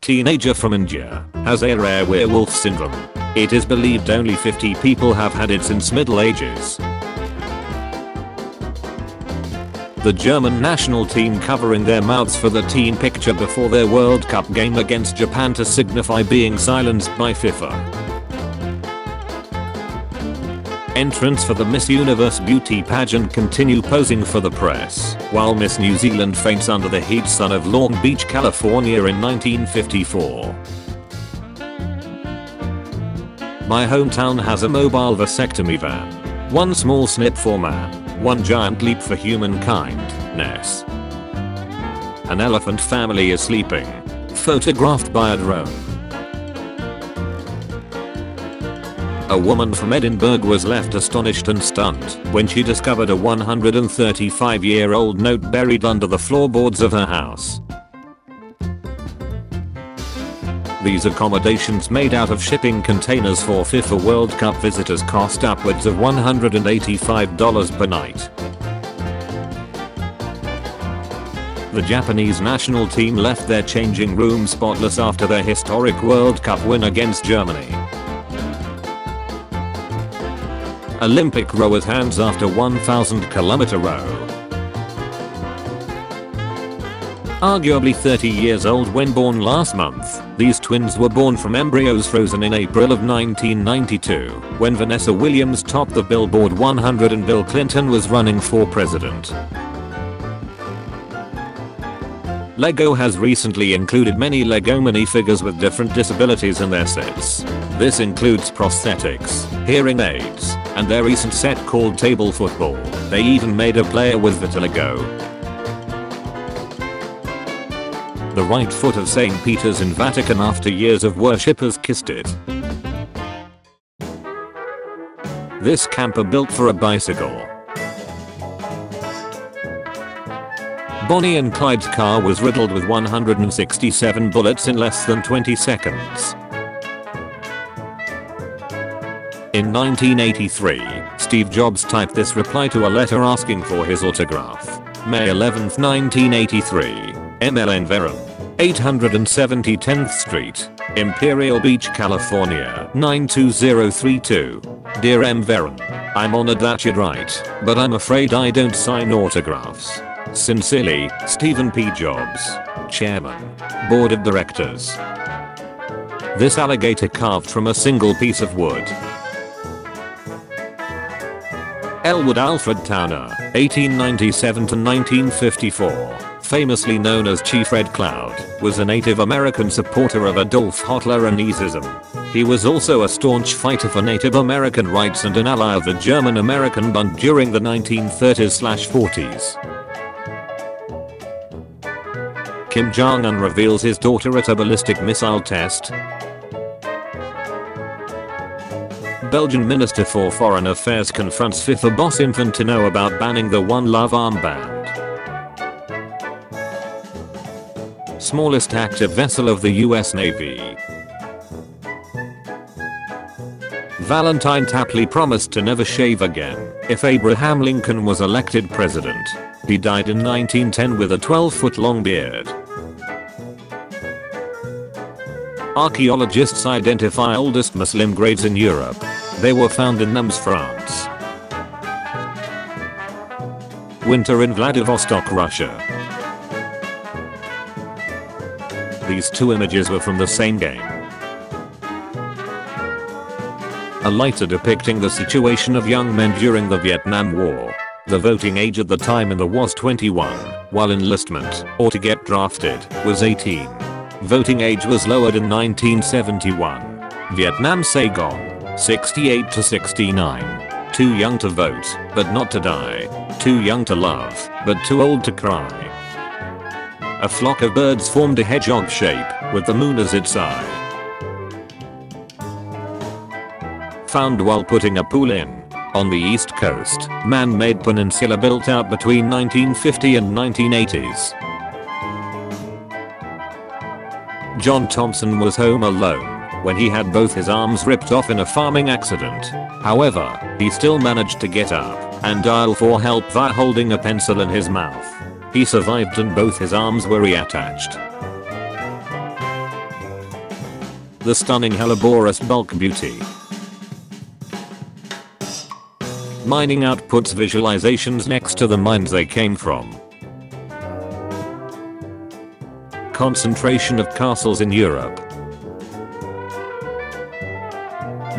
Teenager from India has a rare werewolf syndrome. It is believed only 50 people have had it since Middle Ages. The German national team covering their mouths for the team picture before their World Cup game against Japan to signify being silenced by FIFA. Entrants for the Miss Universe beauty pageant continue posing for the press, while Miss New Zealand faints under the heat sun of Long Beach, California in 1954. My hometown has a mobile vasectomy van. One small snip for man, one giant leap for humankind. Ness. An elephant family is sleeping. Photographed by a drone. A woman from Edinburgh was left astonished and stunned when she discovered a 135-year-old note buried under the floorboards of her house. These accommodations made out of shipping containers for FIFA World Cup visitors cost upwards of $185 per night. The Japanese national team left their changing room spotless after their historic World Cup win against Germany. Olympic rowers hands after 1,000-kilometer row. Arguably 30 years old when born last month, these twins were born from embryos frozen in April of 1992, when Vanessa Williams topped the Billboard 100 and Bill Clinton was running for president. LEGO has recently included many LEGO minifigures with different disabilities in their sets. This includes prosthetics, hearing aids, and their recent set called Table Football. They even made a player with vitiligo. The right foot of St. Peter's in Vatican after years of worship has kissed it. This camper built for a bicycle. Bonnie and Clyde's car was riddled with 167 bullets in less than 20 seconds. In 1983, Steve Jobs typed this reply to a letter asking for his autograph. May 11, 1983, MLN Veron, 870 10th Street, Imperial Beach, California, 92032. Dear M. Veron, I'm honored that you'd write, but I'm afraid I don't sign autographs. Sincerely, Stephen P. Jobs, Chairman, Board of Directors. This alligator carved from a single piece of wood. Elwood Alfred Towner, 1897 to 1954, famously known as Chief Red Cloud, was a Native American supporter of Adolf Hitler and Nazism. He was also a staunch fighter for Native American rights and an ally of the German-American Bund during the 1930s/40s. Kim Jong-un reveals his daughter at a ballistic missile test. Belgian Minister for Foreign Affairs confronts FIFA boss Infantino about banning the One Love armband. Smallest active vessel of the US Navy. Valentine Tapley promised to never shave again if Abraham Lincoln was elected president. He died in 1910 with a 12-foot-long beard. Archaeologists identify oldest Muslim graves in Europe. They were found in Nimes, France. Winter in Vladivostok, Russia. These two images were from the same game. A lighter depicting the situation of young men during the Vietnam War. The voting age at the time in the was 21, while enlistment, or to get drafted, was 18. Voting age was lowered in 1971. Vietnam Saigon, 68 to 69. Too young to vote, but not to die. Too young to love, but too old to cry. A flock of birds formed a hedgehog shape, with the moon as its eye. Found while putting a pool in. On the east coast, man-made peninsula built out between 1950 and 1980s. John Thompson was home alone when he had both his arms ripped off in a farming accident. However, he still managed to get up and dial for help via holding a pencil in his mouth. He survived and both his arms were reattached. The stunning Helleborus bulk beauty. Mining outputs visualizations next to the mines they came from. Concentration of castles in Europe.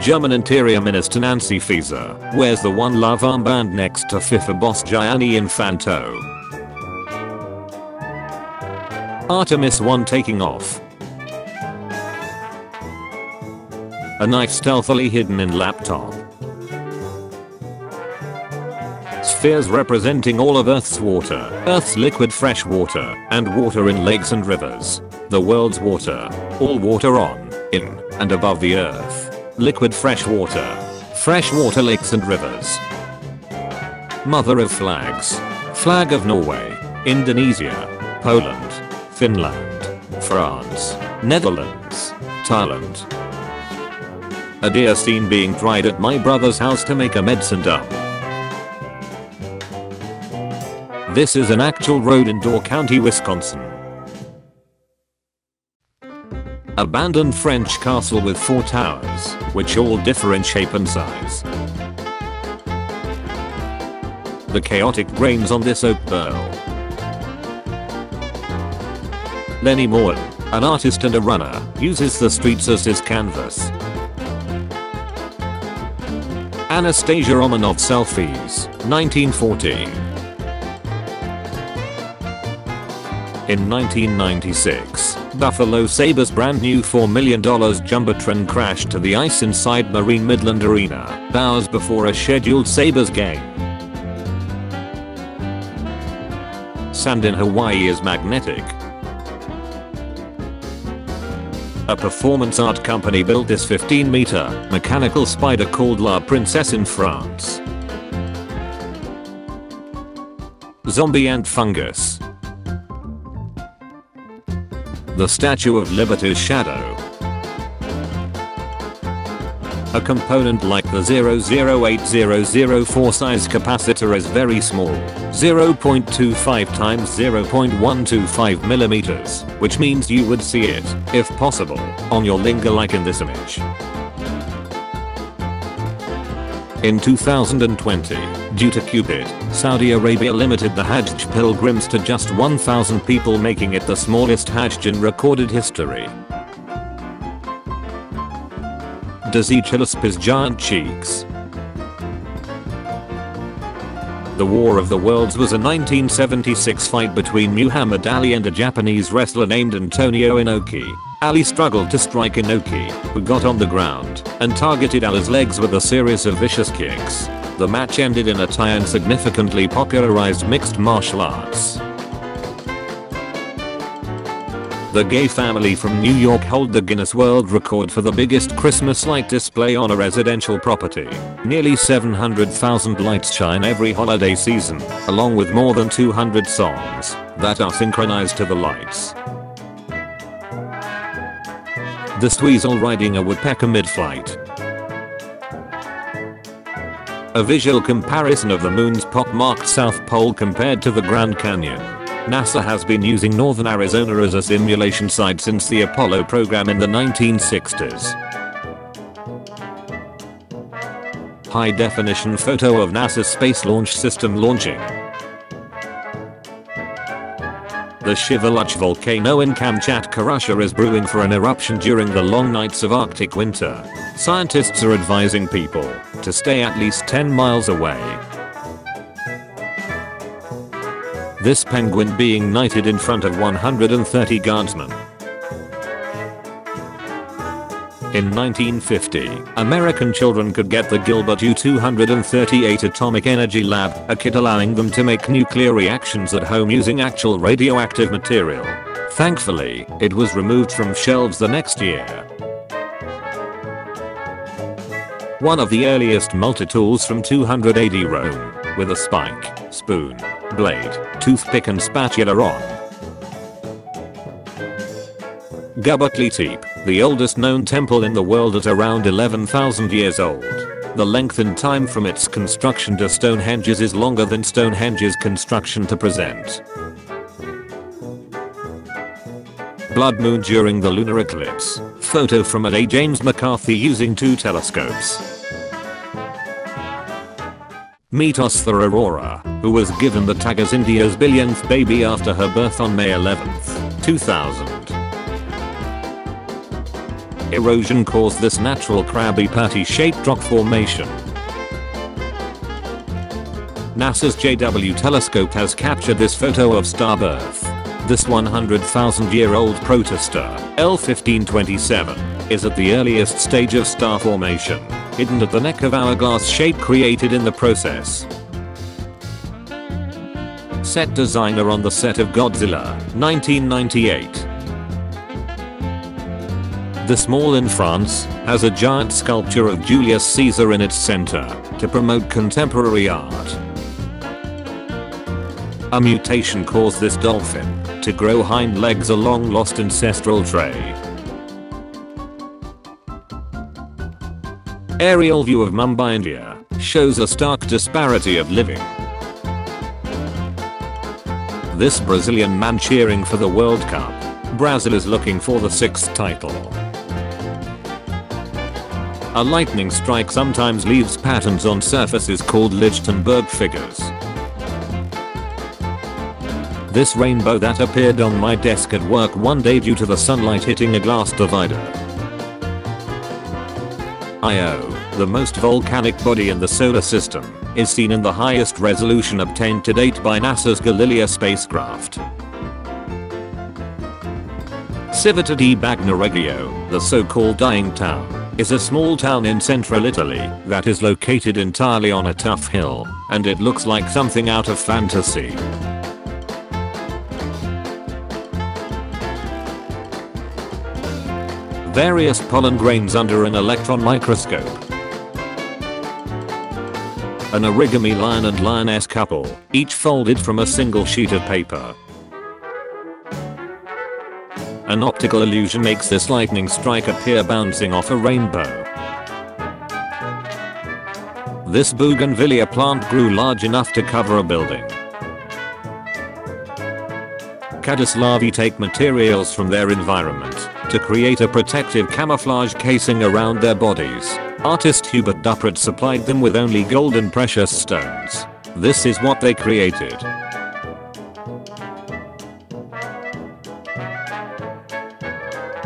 German Interior Minister Nancy Faeser wears the One Love armband next to FIFA boss Gianni Infantino. Artemis 1 taking off. A knife stealthily hidden in laptop. Spheres representing all of Earth's water, Earth's liquid fresh water, and water in lakes and rivers. The world's water. All water on, in, and above the Earth. Liquid fresh water lakes and rivers. Mother of flags. Flag of Norway, Indonesia, Poland, Finland, France, Netherlands, Thailand. A deer seen being tried at my brother's house to make a medicine dump. This is an actual road in Door County, Wisconsin. Abandoned French castle with 4 towers, which all differ in shape and size. The chaotic grains on this oak burl. Lenny Moore, an artist and a runner, uses the streets as his canvas. Anastasia Romanov selfies, 1914. In 1996, Buffalo Sabres' brand new $4 million Jumbotron crashed to the ice inside Marine Midland Arena, hours before a scheduled Sabres game. Sand in Hawaii is magnetic. A performance art company built this 15-meter mechanical spider called La Princesse in France. Zombie and fungus. The Statue of Liberty's shadow. A component like the 0.08004 size capacitor is very small, 0.25 times 0.125 millimeters, which means you would see it, if possible, on your finger like in this image. In 2020, due to Cupid, Saudi Arabia limited the Hajj pilgrims to just 1,000 people, making it the smallest Hajj in recorded history. Does each lisp his giant cheeks? The War of the Worlds was a 1976 fight between Muhammad Ali and a Japanese wrestler named Antonio Inoki. Ali struggled to strike Inoki, who got on the ground and targeted Ali's legs with a series of vicious kicks. The match ended in a tie and significantly popularized mixed martial arts. The gay family from New York hold the Guinness World Record for the biggest Christmas light display on a residential property. Nearly 700,000 lights shine every holiday season, along with more than 200 songs that are synchronized to the lights. The Squeezel riding a woodpecker mid-flight. A visual comparison of the moon's pock-marked South Pole compared to the Grand Canyon. NASA has been using northern Arizona as a simulation site since the Apollo program in the 1960s. High-definition photo of NASA's Space Launch System launching. The Shiveluch volcano in Kamchatka, Russia is brewing for an eruption during the long nights of Arctic winter. Scientists are advising people to stay at least 10 miles away. This penguin being knighted in front of 130 guardsmen. In 1950, American children could get the Gilbert U-238 Atomic Energy Lab, a kit allowing them to make nuclear reactions at home using actual radioactive material. Thankfully, it was removed from shelves the next year. One of the earliest multi-tools from 200 AD Rome, with a spike, spoon, blade, toothpick and spatula on. Göbekli Tepe, the oldest known temple in the world at around 11,000 years old. The length and time from its construction to Stonehenge's is longer than Stonehenge's construction to present. Blood moon during the lunar eclipse. Photo from A. James McCarthy using 2 telescopes. Meet Oscar Aurora, who was given the tag as India's billionth baby after her birth on May 11th, 2000. Erosion caused this natural Krabby Patty shaped rock formation. NASA's JW telescope has captured this photo of star birth. This 100,000-year-old protostar, L1527, is at the earliest stage of star formation, hidden at the neck of hourglass shape created in the process. Set designer on the set of Godzilla, 1998. This mall in France has a giant sculpture of Julius Caesar in its center to promote contemporary art. A mutation caused this dolphin to grow hind legs, a long-lost ancestral trait. Aerial view of Mumbai, India, shows a stark disparity of living. This Brazilian man cheering for the World Cup. Brazil is looking for the 6th title. A lightning strike sometimes leaves patterns on surfaces called Lichtenberg figures. This rainbow that appeared on my desk at work one day due to the sunlight hitting a glass divider. Io, the most volcanic body in the solar system, is seen in the highest resolution obtained to date by NASA's Galileo spacecraft. Civita di Bagnoregio, the so-called dying town, is a small town in central Italy that is located entirely on a tough hill, and it looks like something out of fantasy. Various pollen grains under an electron microscope. An origami lion and lioness couple, each folded from a single sheet of paper. An optical illusion makes this lightning strike appear bouncing off a rainbow. This bougainvillea plant grew large enough to cover a building. Caddis larvae take materials from their environment to create a protective camouflage casing around their bodies. Artist Hubert Duppert supplied them with only gold and precious stones. This is what they created.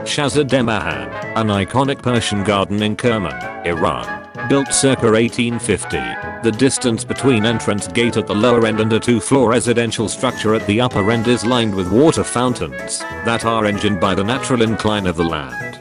Shahzad-e-Mahan, an iconic Persian garden in Kerman, Iran, built circa 1850. The distance between entrance gate at the lower end and a 2-floor residential structure at the upper end is lined with water fountains that are engined by the natural incline of the land.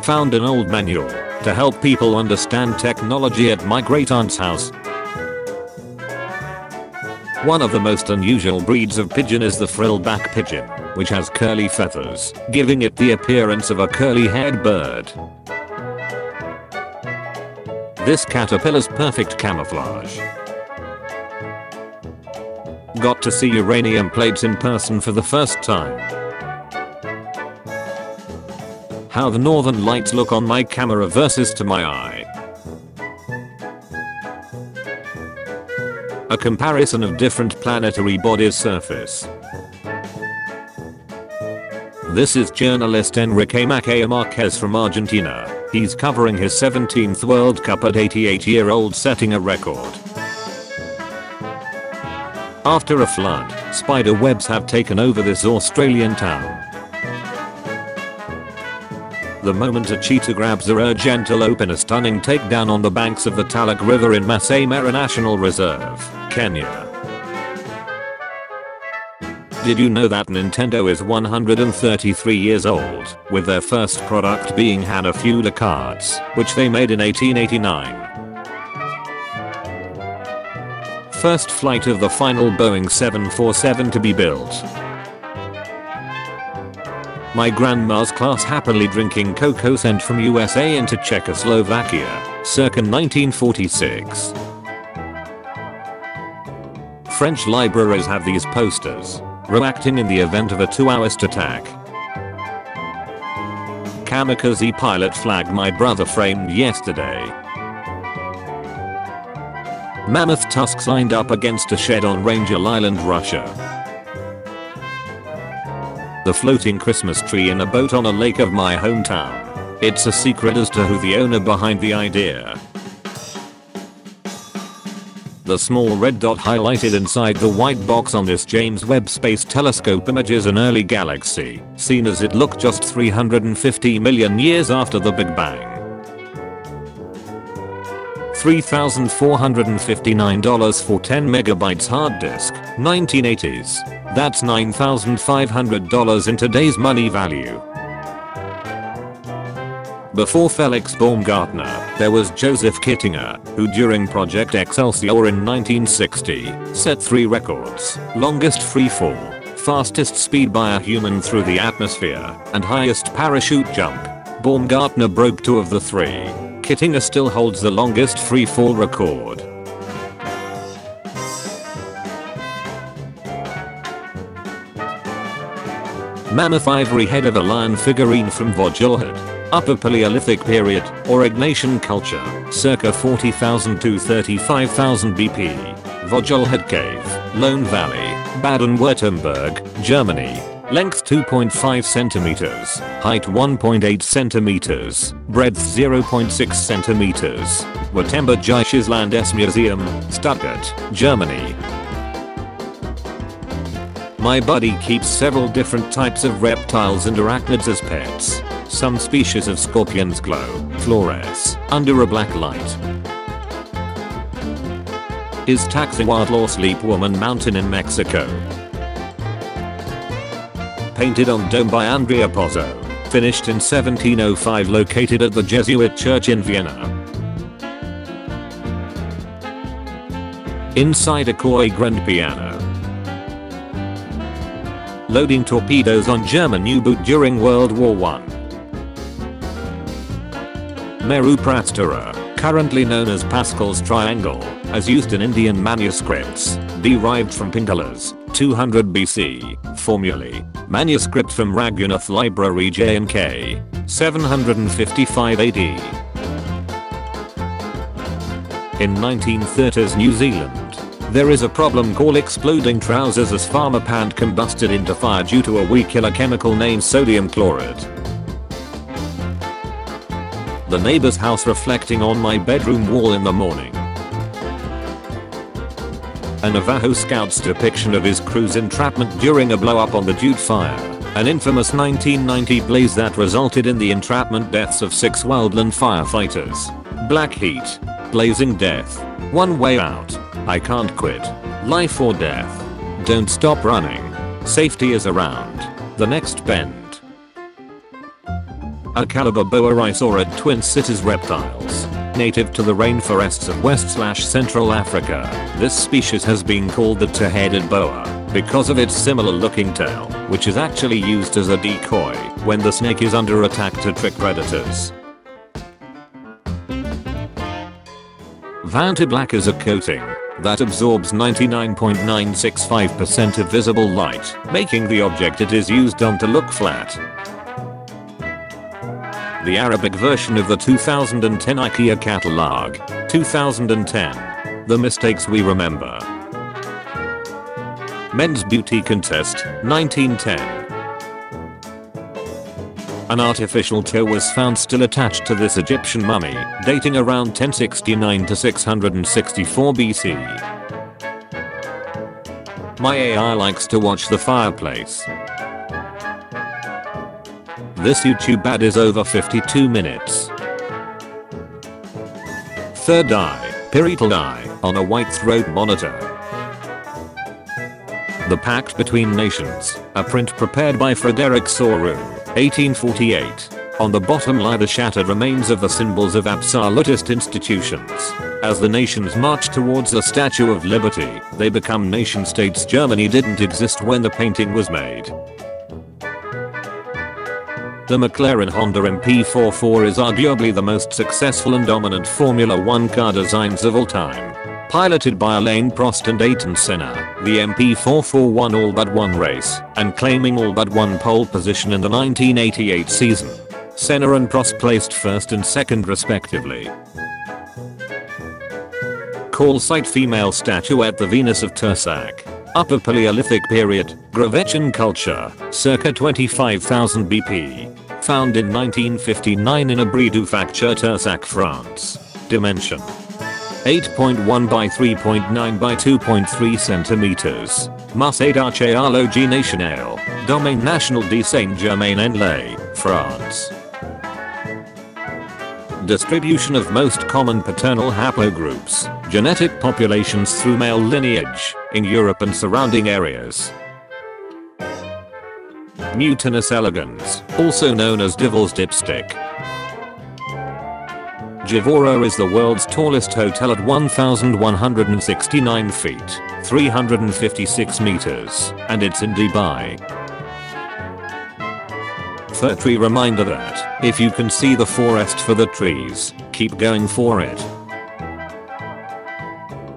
Found an old manual to help people understand technology at my great-aunt's house. One of the most unusual breeds of pigeon is the frillback pigeon, which has curly feathers, giving it the appearance of a curly-haired bird. This caterpillar's perfect camouflage. Got to see uranium plates in person for the first time. How the northern lights look on my camera versus to my eye. A comparison of different planetary bodies' surface. This is journalist Enrique Macia Marquez from Argentina. He's covering his 17th World Cup at 88-year-old, setting a record. After a flood, spider webs have taken over this Australian town. The moment a cheetah grabs a rare antelope in a stunning takedown on the banks of the Talak River in Masai Mara National Reserve, Kenya. Did you know that Nintendo is 133 years old, with their first product being Hanafuda cards, which they made in 1889. First flight of the final Boeing 747 to be built. My grandma's class happily drinking cocoa sent from USA into Czechoslovakia, circa 1946. French libraries have these posters, reacting in the event of a 2-hour attack. Kamikaze pilot flag my brother framed yesterday. Mammoth tusks lined up against a shed on Ranger Island, Russia. The floating Christmas tree in a boat on a lake of my hometown. It's a secret as to who the owner behind the idea. The small red dot highlighted inside the white box on this James Webb Space Telescope image is an early galaxy, seen as it looked just 350 million years after the Big Bang. $3,459 for 10 megabytes hard disk, 1980s. That's $9,500 in today's money value. Before Felix Baumgartner, there was Joseph Kittinger, who during Project Excelsior in 1960, set 3 records: longest free fall, fastest speed by a human through the atmosphere, and highest parachute jump. Baumgartner broke 2 of the 3. Kittinger still holds the longest free fall record. Mammoth ivory head of a lion figurine from Vojulhed. Upper Paleolithic period, Aurignacian culture, circa 40,000 to 35,000 BP. Vojulhed Cave, Lone Valley, Baden-Württemberg, Germany. Length 2.5 centimeters, height 1.8 centimeters, breadth 0.6 centimeters. Württembergisches Landesmuseum, Stuttgart, Germany. My buddy keeps several different types of reptiles and arachnids as pets. Some species of scorpions glow, fluoresce, under a black light. Iztaccíhuatl Sleep Woman Mountain in Mexico. Painted on dome by Andrea Pozzo. Finished in 1705, located at the Jesuit Church in Vienna. Inside a koi grand piano. Loading torpedoes on German U-boot during World War I. Meru Prastara, currently known as Pascal's Triangle, as used in Indian manuscripts, derived from Pingala's 200 BC formulae. Manuscript from Raghunath Library J&K, 755 AD. In 1930s New Zealand, there is a problem called exploding trousers as farmer pant combusted into fire due to a weak killer chemical named sodium chloride. The neighbor's house reflecting on my bedroom wall in the morning. A Navajo Scout's depiction of his crew's entrapment during a blow-up on the Jute Fire. An infamous 1990 blaze that resulted in the entrapment deaths of 6 wildland firefighters. Black heat. Blazing death. One way out. I can't quit. Life or death. Don't stop running. Safety is around the next bend. A Caliber boa rhizaurid twin cities reptiles. Native to the rainforests of West/Central Africa, this species has been called the two-headed boa because of its similar looking tail, which is actually used as a decoy when the snake is under attack to trick predators. Vantablack is a coating that absorbs 99.965% of visible light, making the object it is used on to look flat. The Arabic version of the 2010 IKEA catalog. 2010. The mistakes we remember. Men's beauty contest, 1910. An artificial toe was found still attached to this Egyptian mummy, dating around 1069 to 664 BC. My AI likes to watch the fireplace. This YouTube ad is over 52 minutes. Third eye, parietal eye, on a white throat monitor. The Pact Between Nations, a print prepared by Frederick Soru, 1848. On the bottom lie the shattered remains of the symbols of absolutist institutions. As the nations march towards the Statue of Liberty, they become nation states. Germany didn't exist when the painting was made. The McLaren Honda MP44 is arguably the most successful and dominant Formula 1 car designs of all time. Piloted by Alain Prost and Ayrton Senna, the MP44 won all but one race, and claiming all but one pole position in the 1988 season. Senna and Prost placed first and second respectively. Calcite female statuette the Venus of Tersak. Upper Paleolithic period, Gravechan culture, circa 25,000 BP. Found in 1959 in Abridou Facture, Tersak, France. Dimension 8.1 by 3.9 by 2.3 centimeters. Musée d'Archéologie Nationale, Domaine National de Saint-Germain-en-Laye, France. Distribution of most common paternal haplogroups, genetic populations through male lineage, in Europe and surrounding areas. Mutinous elegans, also known as Devil's Dipstick. Givora is the world's tallest hotel at 1,169 feet, 356 meters, and it's in Dubai. Fir tree reminder that, if you can see the forest for the trees, keep going for it.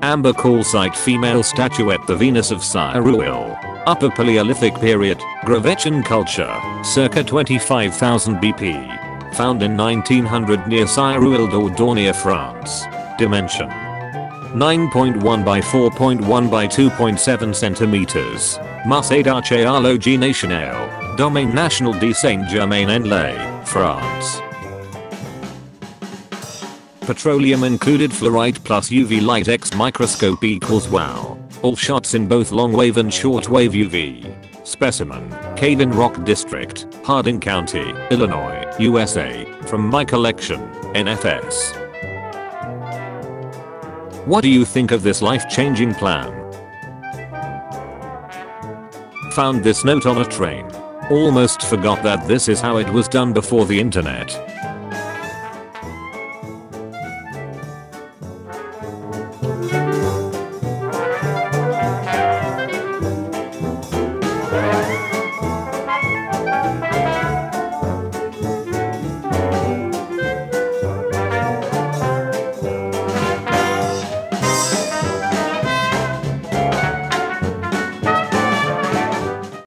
Amber Calcite female statuette the Venus of Cyril. Upper Paleolithic period, Gravechan culture, circa 25,000 BP. Found in 1900 near Cyril-d'Ordogne, France. Dimension 9.1 by 4.1 by 2.7 centimeters. Musée d'Archéologie Nationale, Domaine National de Saint-Germain-en-Laye, France. Petroleum included fluorite plus UV light X microscope equals wow. All shots in both long-wave and short-wave UV. Specimen, Cave in Rock District, Harding County, Illinois, USA, from my collection, NFS. What do you think of this life-changing plan? Found this note on a train. Almost forgot that this is how it was done before the internet.